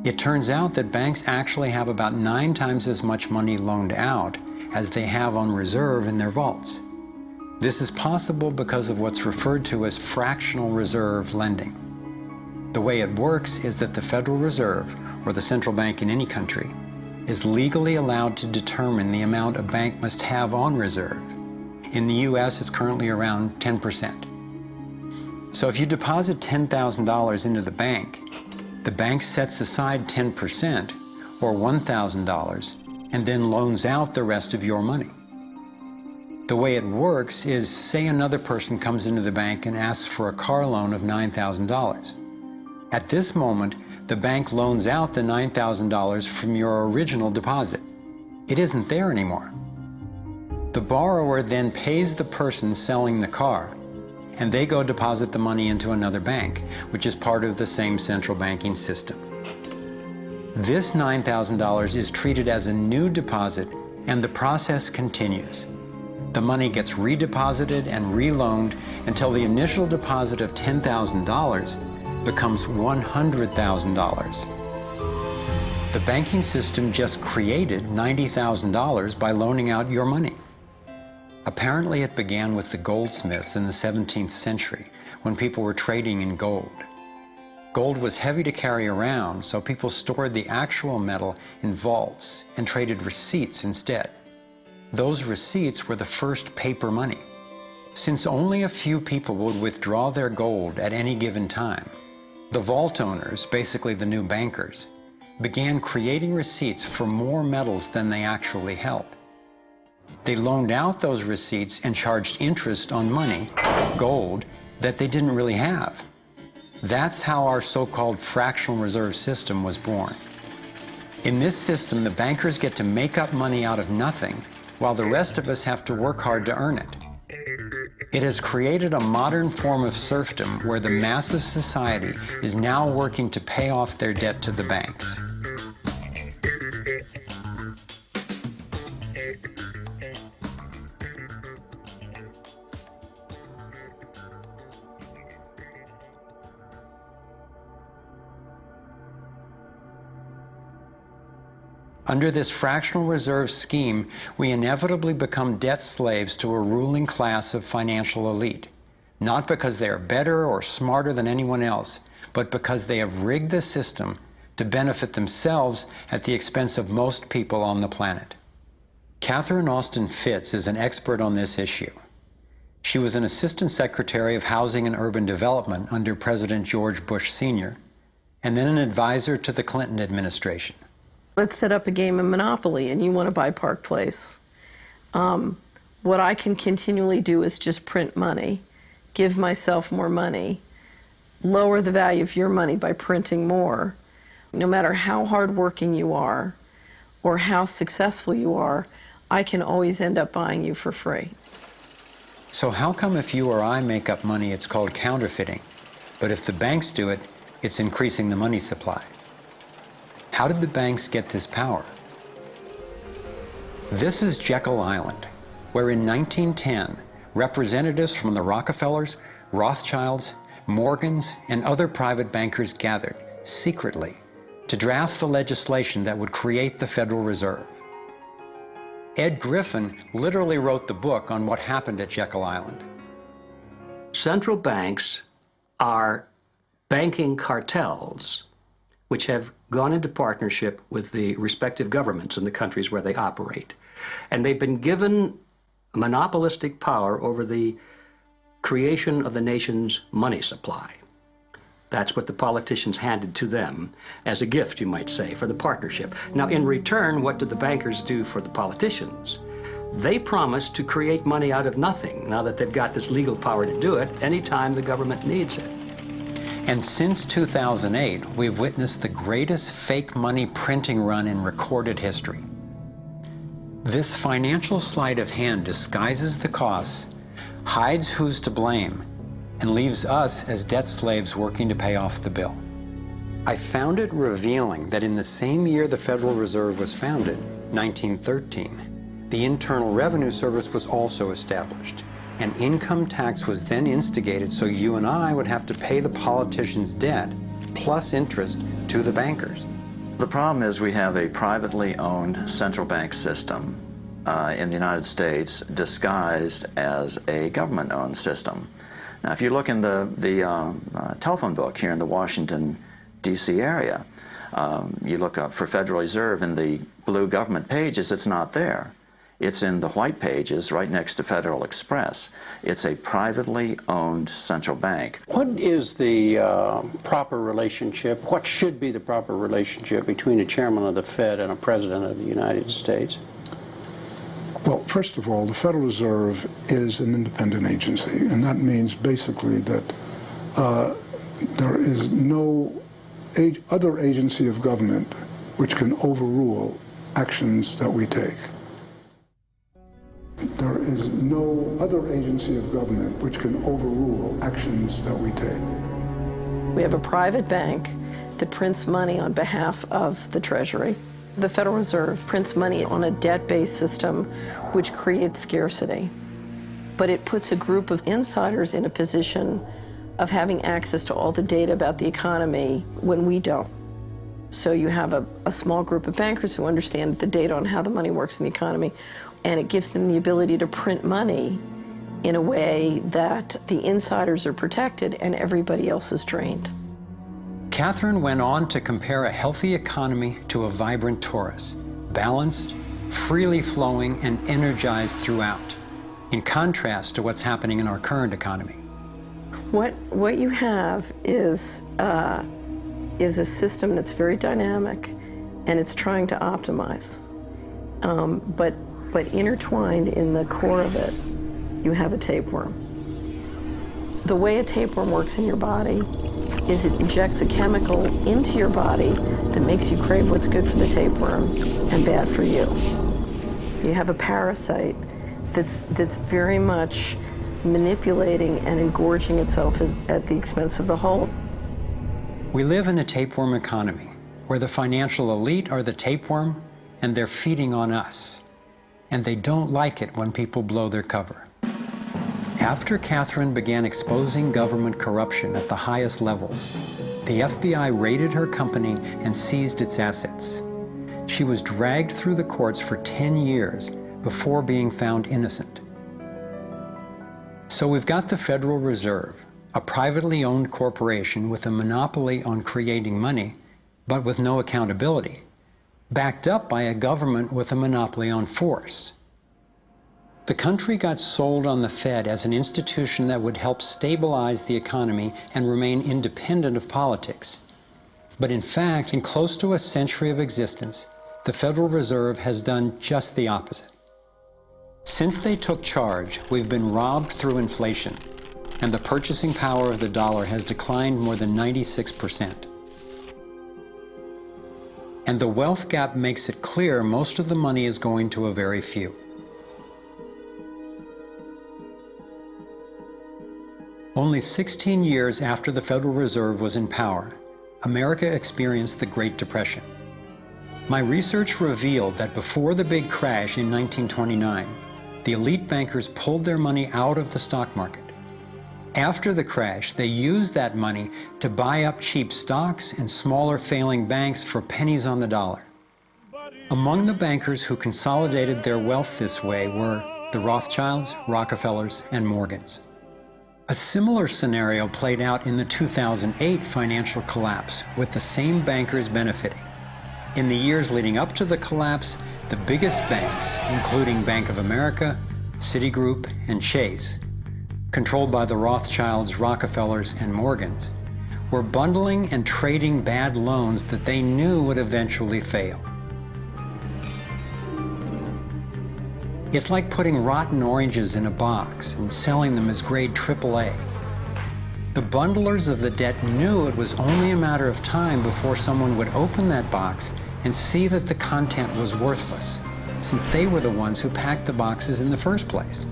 It turns out that banks actually have about 9 times as much money loaned out as they have on reserve in their vaults. This is possible because of what's referred to as fractional reserve lending. The way it works is that the Federal Reserve, or the central bank in any country, is legally allowed to determine the amount a bank must have on reserve. In the US, it's currently around 10%. So if you deposit $10,000 into the bank sets aside 10%, or $1,000, and then loans out the rest of your money. The way it works is, say another person comes into the bank and asks for a car loan of $9,000. At this moment, the bank loans out the $9,000 from your original deposit. It isn't there anymore. The borrower then pays the person selling the car, and they go deposit the money into another bank, which is part of the same central banking system. This $9,000 is treated as a new deposit, and the process continues. The money gets redeposited and reloaned until the initial deposit of $10,000 becomes $100,000. The banking system just created $90,000 by loaning out your money. Apparently it began with the goldsmiths in the 17th century when people were trading in gold. Gold was heavy to carry around, so people stored the actual metal in vaults and traded receipts instead. Those receipts were the first paper money. Since only a few people would withdraw their gold at any given time, the vault owners, basically the new bankers, began creating receipts for more metals than they actually held. They loaned out those receipts and charged interest on money, gold, that they didn't really have. That's how our so-called fractional reserve system was born. In this system, the bankers get to make up money out of nothing, while the rest of us have to work hard to earn it. It has created a modern form of serfdom where the mass of society is now working to pay off their debt to the banks. Under this fractional reserve scheme, we inevitably become debt slaves to a ruling class of financial elite, not because they are better or smarter than anyone else, but because they have rigged the system to benefit themselves at the expense of most people on the planet. Catherine Austin Fitts is an expert on this issue. She was an Assistant Secretary of Housing and Urban Development under President George Bush Sr., and then an advisor to the Clinton administration. Let's set up a game of Monopoly and you want to buy Park Place. What I can continually do is just print money, give myself more money, lower the value of your money by printing more. No matter how hardworking you are or how successful you are, I can always end up buying you for free. So how come if you or I make up money, it's called counterfeiting, but if the banks do it, it's increasing the money supply? How did the banks get this power? This is Jekyll Island, where in 1910, representatives from the Rockefellers, Rothschilds, Morgans, and other private bankers gathered secretly to draft the legislation that would create the Federal Reserve. Ed Griffin literally wrote the book on what happened at Jekyll Island. Central banks are banking cartels which have gone into partnership with the respective governments in the countries where they operate. And they've been given monopolistic power over the creation of the nation's money supply. That's what the politicians handed to them as a gift, you might say, for the partnership. Now, in return, what did the bankers do for the politicians? They promised to create money out of nothing, now that they've got this legal power to do it anytime the government needs it. And since 2008, we've witnessed the greatest fake money printing run in recorded history. This financial sleight of hand disguises the costs, hides who's to blame, and leaves us as debt slaves working to pay off the bill. I found it revealing that in the same year the Federal Reserve was founded, 1913, the Internal Revenue Service was also established. An income tax was then instigated so you and I would have to pay the politicians' debt plus interest to the bankers. The problem is we have a privately owned central bank system in the United States disguised as a government-owned system. Now, if you look in the telephone book here in the Washington, D.C. area, you look up for Federal Reserve in the blue government pages, it's not there. It's in the white pages right next to Federal Express. It's a privately owned central bank. What is the proper relationship, what should be the proper relationship between a chairman of the Fed and a president of the United States? Well, first of all, the Federal Reserve is an independent agency, and that means basically that there is no other agency of government which can overrule actions that we take. There is no other agency of government which can overrule actions that we take. We have a private bank that prints money on behalf of the Treasury. The Federal Reserve prints money on a debt-based system which creates scarcity. But it puts a group of insiders in a position of having access to all the data about the economy when we don't. So you have a small group of bankers who understand the data on how the money works in the economy, and it gives them the ability to print money in a way that the insiders are protected and everybody else is drained. Catherine went on to compare a healthy economy to a vibrant torus, balanced, freely flowing, and energized throughout, in contrast to what's happening in our current economy. What you have is a system that's very dynamic, and it's trying to optimize. But intertwined in the core of it, you have a tapeworm. The way a tapeworm works in your body is it injects a chemical into your body that makes you crave what's good for the tapeworm and bad for you. You have a parasite that's very much manipulating and engorging itself at the expense of the whole. We live in a tapeworm economy where the financial elite are the tapeworm and they're feeding on us. And they don't like it when people blow their cover. After Catherine began exposing government corruption at the highest levels, the FBI raided her company and seized its assets. She was dragged through the courts for 10 years before being found innocent. So we've got the Federal Reserve, a privately owned corporation with a monopoly on creating money, but with no accountability, backed up by a government with a monopoly on force. The country got sold on the Fed as an institution that would help stabilize the economy and remain independent of politics. But in fact, in close to a century of existence, the Federal Reserve has done just the opposite. Since they took charge, we've been robbed through inflation, and the purchasing power of the dollar has declined more than 96%. And the wealth gap makes it clear most of the money is going to a very few. Only 16 years after the Federal Reserve was in power, America experienced the Great Depression. My research revealed that before the big crash in 1929, the elite bankers pulled their money out of the stock market. After the crash, they used that money to buy up cheap stocks and smaller failing banks for pennies on the dollar. Among the bankers who consolidated their wealth this way were the Rothschilds, Rockefellers, and Morgans. A similar scenario played out in the 2008 financial collapse, with the same bankers benefiting. In the years leading up to the collapse, the biggest banks, including Bank of America, Citigroup, and Chase, controlled by the Rothschilds, Rockefellers, and Morgans, were bundling and trading bad loans that they knew would eventually fail. It's like putting rotten oranges in a box and selling them as grade AAA. The bundlers of the debt knew it was only a matter of time before someone would open that box and see that the content was worthless, since they were the ones who packed the boxes in the first place.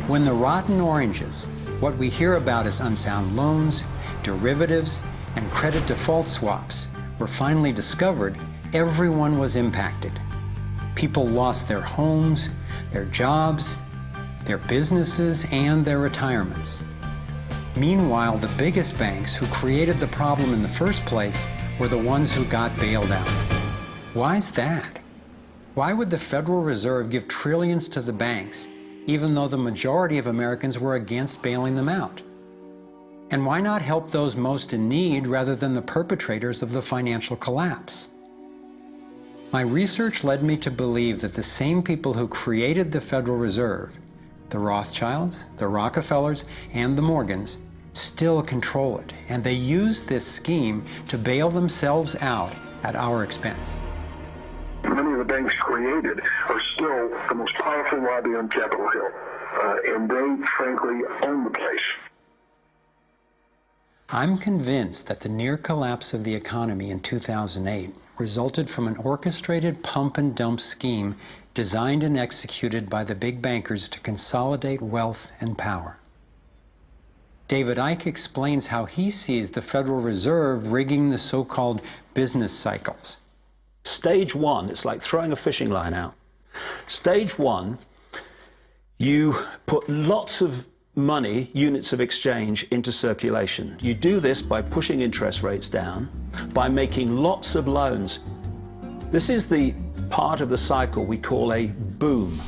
When the rotten oranges, what we hear about as unsound loans, derivatives, and credit default swaps, were finally discovered, everyone was impacted. People lost their homes, their jobs, their businesses, and their retirements. Meanwhile, the biggest banks who created the problem in the first place were the ones who got bailed out. Why's that? Why would the Federal Reserve give trillions to the banks, even though the majority of Americans were against bailing them out? And why not help those most in need rather than the perpetrators of the financial collapse? My research led me to believe that the same people who created the Federal Reserve, the Rothschilds, the Rockefellers, and the Morgans, still control it, and they use this scheme to bail themselves out at our expense. Many of the banks created are still the most powerful lobby on Capitol Hill, and they, frankly, own the place. I'm convinced that the near collapse of the economy in 2008 resulted from an orchestrated pump and dump scheme designed and executed by the big bankers to consolidate wealth and power. David Icke explains how he sees the Federal Reserve rigging the so-called business cycles. Stage one, it's like throwing a fishing line out. Stage one, you put lots of money, units of exchange, into circulation. You do this by pushing interest rates down, by making lots of loans. This is the part of the cycle we call a boom.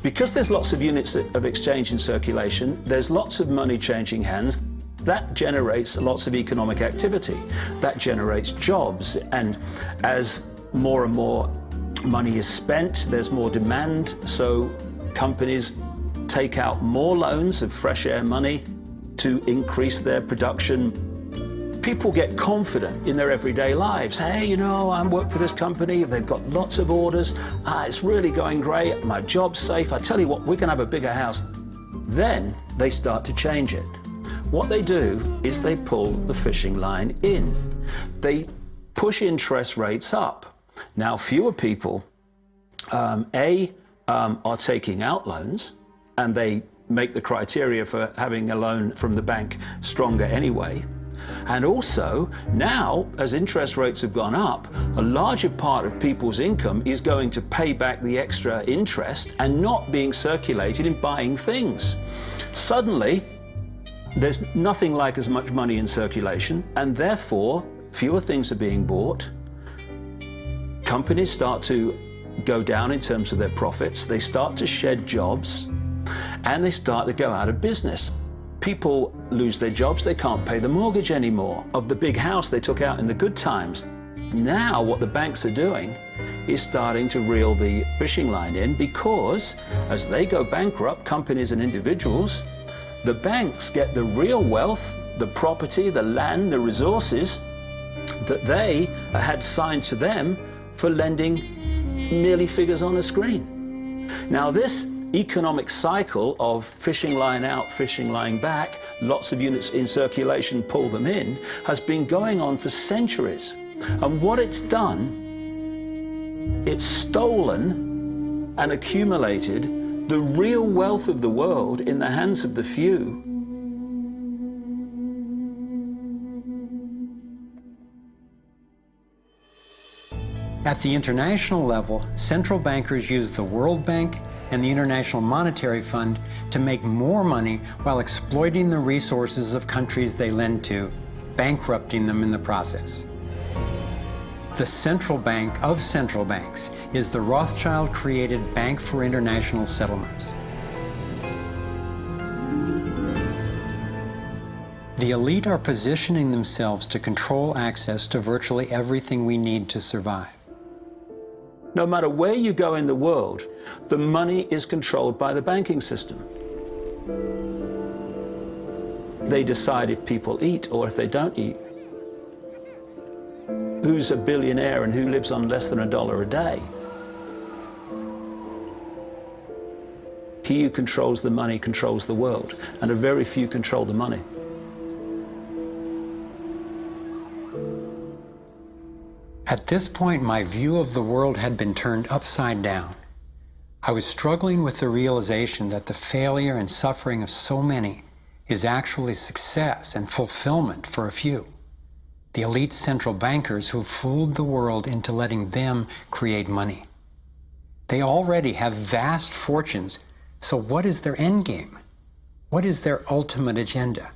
Because there's lots of units of exchange in circulation, there's lots of money changing hands. That generates lots of economic activity. That generates jobs. And as more and more money is spent, there's more demand. So companies take out more loans of fresh air money to increase their production. People get confident in their everyday lives. Hey, you know, I work for this company, they've got lots of orders, it's really going great, my job's safe, I tell you what, we're gonna have a bigger house. Then they start to change it. What they do is they pull the fishing line in. They push interest rates up. Now, fewer people, are taking out loans, and they make the criteria for having a loan from the bank stronger anyway. And also, now, as interest rates have gone up, a larger part of people's income is going to pay back the extra interest and not being circulated in buying things. Suddenly, there's nothing like as much money in circulation, and therefore, fewer things are being bought. Companies start to go down in terms of their profits, they start to shed jobs, and they start to go out of business. People lose their jobs, they can't pay the mortgage anymore of the big house they took out in the good times. Now what the banks are doing is starting to reel the fishing line in, because as they go bankrupt, companies and individuals, the banks get the real wealth, the property, the land, the resources that they had signed to them for lending merely figures on a screen. Now this economic cycle of fishing line out, fishing line back, lots of units in circulation, pull them in, has been going on for centuries. And what it's done, it's stolen and accumulated the real wealth of the world in the hands of the few. At the international level, central bankers use the World Bank and the International Monetary Fund to make more money while exploiting the resources of countries they lend to, bankrupting them in the process. The central bank of central banks is the Rothschild-created Bank for International Settlements. The elite are positioning themselves to control access to virtually everything we need to survive. No matter where you go in the world, the money is controlled by the banking system. They decide if people eat or if they don't eat. Who's a billionaire and who lives on less than $1 a day? He who controls the money controls the world, and a very few control the money. At this point, my view of the world had been turned upside down. I was struggling with the realization that the failure and suffering of so many is actually success and fulfillment for a few. The elite central bankers who fooled the world into letting them create money. They already have vast fortunes, so what is their end game? What is their ultimate agenda?